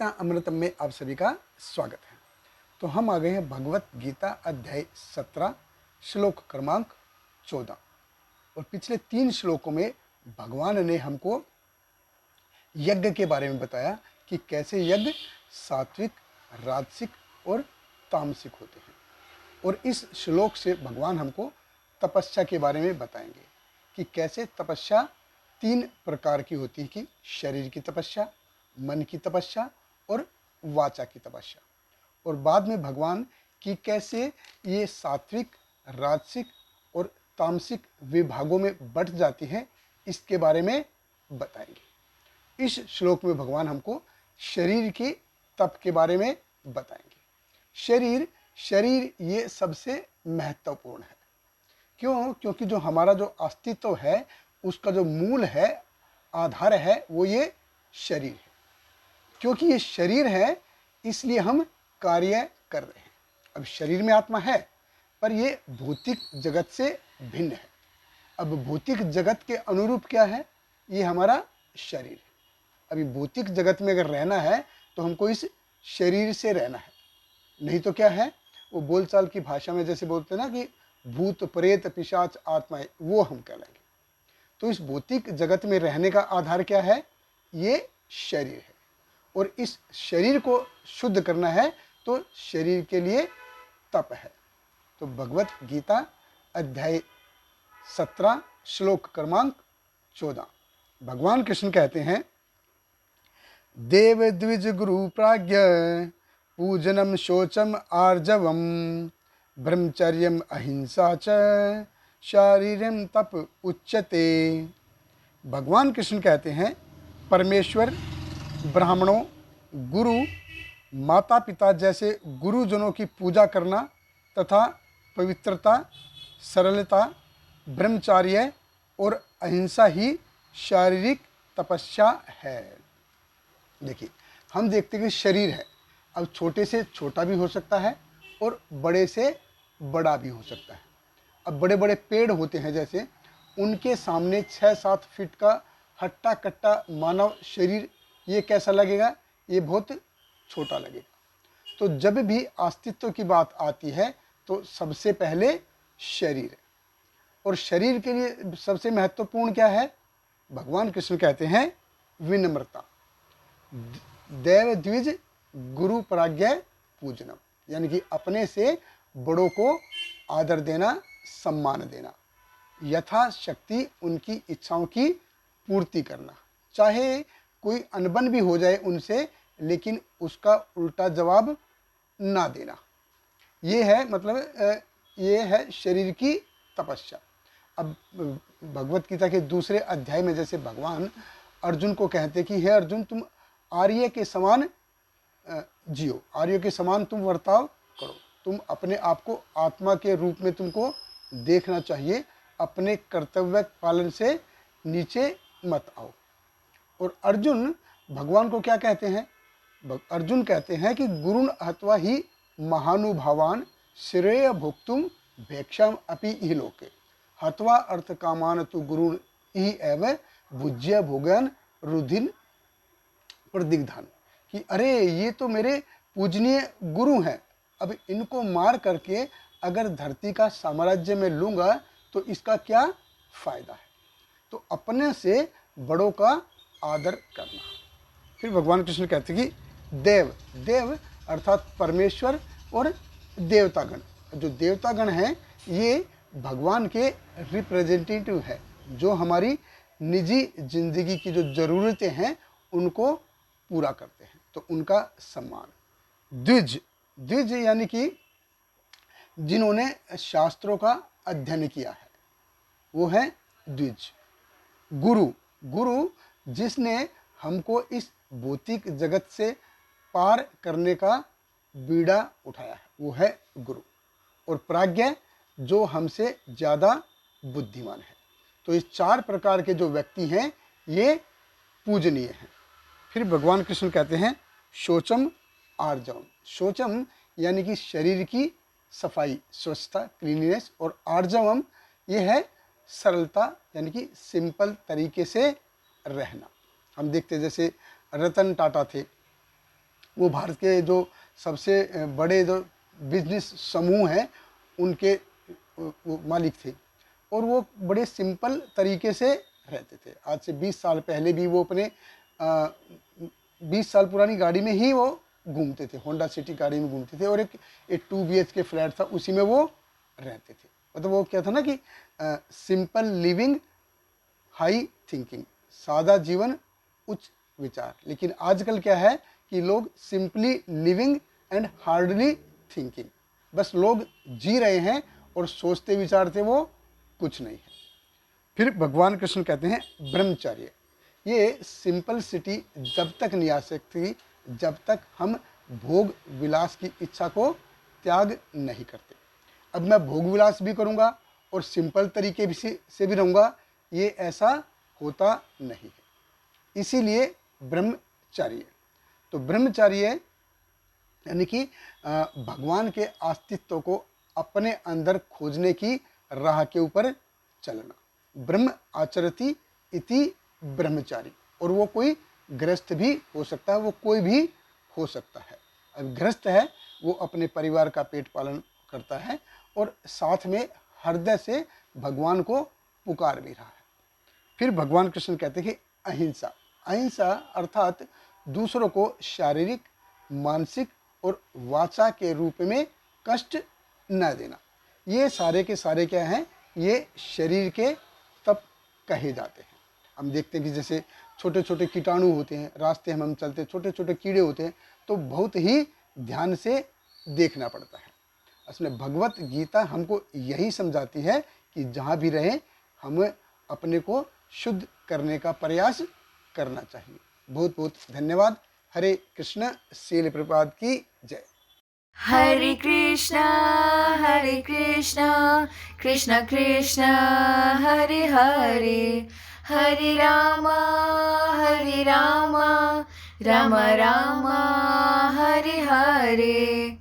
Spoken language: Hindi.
गीता अमृतम में आप सभी का स्वागत है। तो हम आ गए हैं भगवत गीता अध्याय 17 श्लोक क्रमांक 14। और पिछले 3 श्लोकों में भगवान ने हमको यज्ञ के बारे में बताया कि कैसे यज्ञ सात्विक, राजसिक और तामसिक होते हैं। और इस श्लोक से भगवान हमको तपस्या के बारे में बताएंगे कि कैसे तपस्या 3 प्रकार की होती है, कि शरीर की तपस्या, मन की तपस्या और वाचा की तपस्या। और बाद में भगवान की कैसे ये सात्विक, राजसिक और तामसिक विभागों में बंट जाती है, इसके बारे में बताएंगे। इस श्लोक में भगवान हमको शरीर के तप के बारे में बताएंगे। शरीर ये सबसे महत्वपूर्ण है। क्यों? क्योंकि जो हमारा जो अस्तित्व है, उसका जो मूल है, आधार है, वो ये शरीर है। क्योंकि ये शरीर है, इसलिए हम कार्य कर रहे हैं। अब शरीर में आत्मा है, पर ये भौतिक जगत से भिन्न है। अब भौतिक जगत के अनुरूप क्या है? ये हमारा शरीर है। अभी भौतिक जगत में अगर रहना है तो हमको इस शरीर से रहना है, नहीं तो क्या है, वो बोलचाल की भाषा में जैसे बोलते हैं ना कि भूत प्रेत पिशाच आत्माएं, वो हम कहलाएंगे। तो इस भौतिक जगत में रहने का आधार क्या है? ये शरीर है। और इस शरीर को शुद्ध करना है तो शरीर के लिए तप है। तो भगवत गीता अध्याय 17 श्लोक क्रमांक 14 भगवान कृष्ण कहते हैं, देव द्विज गुरु प्राज्ञ पूजनम शोचम आर्जवम ब्रह्मचर्यम अहिंसा च शारीरम तप उच्यते। भगवान कृष्ण कहते हैं, परमेश्वर, ब्राह्मणों, गुरु, माता पिता जैसे गुरुजनों की पूजा करना तथा पवित्रता, सरलता, ब्रह्मचार्य और अहिंसा ही शारीरिक तपस्या है। देखिए, हम देखते हैं कि शरीर है, अब छोटे से छोटा भी हो सकता है और बड़े से बड़ा भी हो सकता है। अब बड़े बड़े पेड़ होते हैं, जैसे उनके सामने 6-7 फीट का हट्टा कट्टा मानव शरीर, ये कैसा लगेगा? ये बहुत छोटा लगेगा। तो जब भी अस्तित्व की बात आती है तो सबसे पहले शरीर है। और शरीर के लिए सबसे महत्वपूर्ण क्या है? भगवान कृष्ण कहते हैं, विनम्रता। देव द्विज गुरु प्राज्ञ पूजनम, यानी कि अपने से बड़ों को आदर देना, सम्मान देना, यथाशक्ति उनकी इच्छाओं की पूर्ति करना। चाहे कोई अनबन भी हो जाए उनसे, लेकिन उसका उल्टा जवाब ना देना। ये है मतलब ये है शरीर की तपस्या। अब भगवत गीता के दूसरे अध्याय में जैसे भगवान अर्जुन को कहते कि हे अर्जुन, तुम आर्य के समान जियो, आर्य के समान तुम वर्ताव करो। तुम अपने आप को आत्मा के रूप में तुमको देखना चाहिए, अपने कर्तव्य पालन से नीचे मत आओ। और अर्जुन भगवान को क्या कहते हैं? अर्जुन कहते हैं कि गुरुन हत्वा ही महानुभावान श्रेय भोक्तुम भेक्षाम अपि इह लोके हत्वा अर्थ कामान तु गुरुन ही एव भुज्य भोगन रुधिन प्रदिग्धान। कि अरे, ये तो मेरे पूजनीय गुरु हैं, अब इनको मार करके अगर धरती का साम्राज्य में लूँगा तो इसका क्या फायदा है? तो अपने से बड़ों का आदर करना। फिर भगवान कृष्ण कहते हैं कि देव अर्थात परमेश्वर और देवतागण, जो देवतागण हैं ये भगवान के रिप्रेजेंटेटिव है, जो हमारी निजी जिंदगी की जो ज़रूरतें हैं उनको पूरा करते हैं, तो उनका सम्मान। द्विज यानी कि जिन्होंने शास्त्रों का अध्ययन किया है, वो है द्विज। गुरु जिसने हमको इस भौतिक जगत से पार करने का बीड़ा उठाया है, वो है गुरु। और प्राज्ञ, जो हमसे ज़्यादा बुद्धिमान है। तो इस 4 प्रकार के जो व्यक्ति हैं ये पूजनीय हैं। फिर भगवान कृष्ण कहते हैं, शोचम आर्जवम। शोचम यानी कि शरीर की सफाई, स्वच्छता, क्लीनिनेस। और आर्जवम ये है सरलता, यानी कि सिंपल तरीके से रहना। हम देखते जैसे रतन टाटा थे, वो भारत के जो सबसे बड़े जो बिजनेस समूह हैं उनके वो मालिक थे, और वो बड़े सिंपल तरीके से रहते थे। आज से 20 साल पहले भी वो अपने 20 साल पुरानी गाड़ी में ही वो घूमते थे, होंडा सिटी गाड़ी में घूमते थे, और एक 2 BHK फ्लैट था, उसी में वो रहते थे। मतलब वो क्या था ना कि सिंपल लिविंग हाई थिंकिंग, सादा जीवन उच्च विचार। लेकिन आजकल क्या है कि लोग simply living and hardly thinking, बस लोग जी रहे हैं और सोचते विचारते वो कुछ नहीं है। फिर भगवान कृष्ण कहते हैं ब्रह्मचर्य, ये सिंपल सिटी जब तक नहीं आ सकती जब तक हम भोग विलास की इच्छा को त्याग नहीं करते। अब मैं भोग विलास भी करूँगा और सिंपल तरीके भी से भी रहूँगा, ये ऐसा होता नहीं है। इसीलिए ब्रह्मचर्य, तो ब्रह्मचर्य यानी कि भगवान के अस्तित्व को अपने अंदर खोजने की राह के ऊपर चलना। ब्रह्म आचरति इति ब्रह्मचारी, और वो कोई गृहस्थ भी हो सकता है, वो कोई भी हो सकता है। अब गृहस्थ है वो अपने परिवार का पेट पालन करता है और साथ में हृदय से भगवान को पुकार भी रहा है। फिर भगवान कृष्ण कहते हैं कि अहिंसा, अहिंसा अर्थात दूसरों को शारीरिक, मानसिक और वाचा के रूप में कष्ट न देना। ये सारे के सारे क्या हैं, ये शरीर के तप कहे जाते हैं। हम देखते हैं कि जैसे छोटे छोटे कीटाणु होते हैं, रास्ते हम चलते, छोटे छोटे कीड़े होते हैं, तो बहुत ही ध्यान से देखना पड़ता है। असली भगवत गीता हमको यही समझाती है कि जहाँ भी रहें हमें अपने को शुद्ध करने का प्रयास करना चाहिए। बहुत बहुत धन्यवाद। हरे कृष्ण, श्रील प्रभुपाद की जय। हरे कृष्णा कृष्ण कृष्ण हरे हरे, हरे रामा राम राम हरे हरे।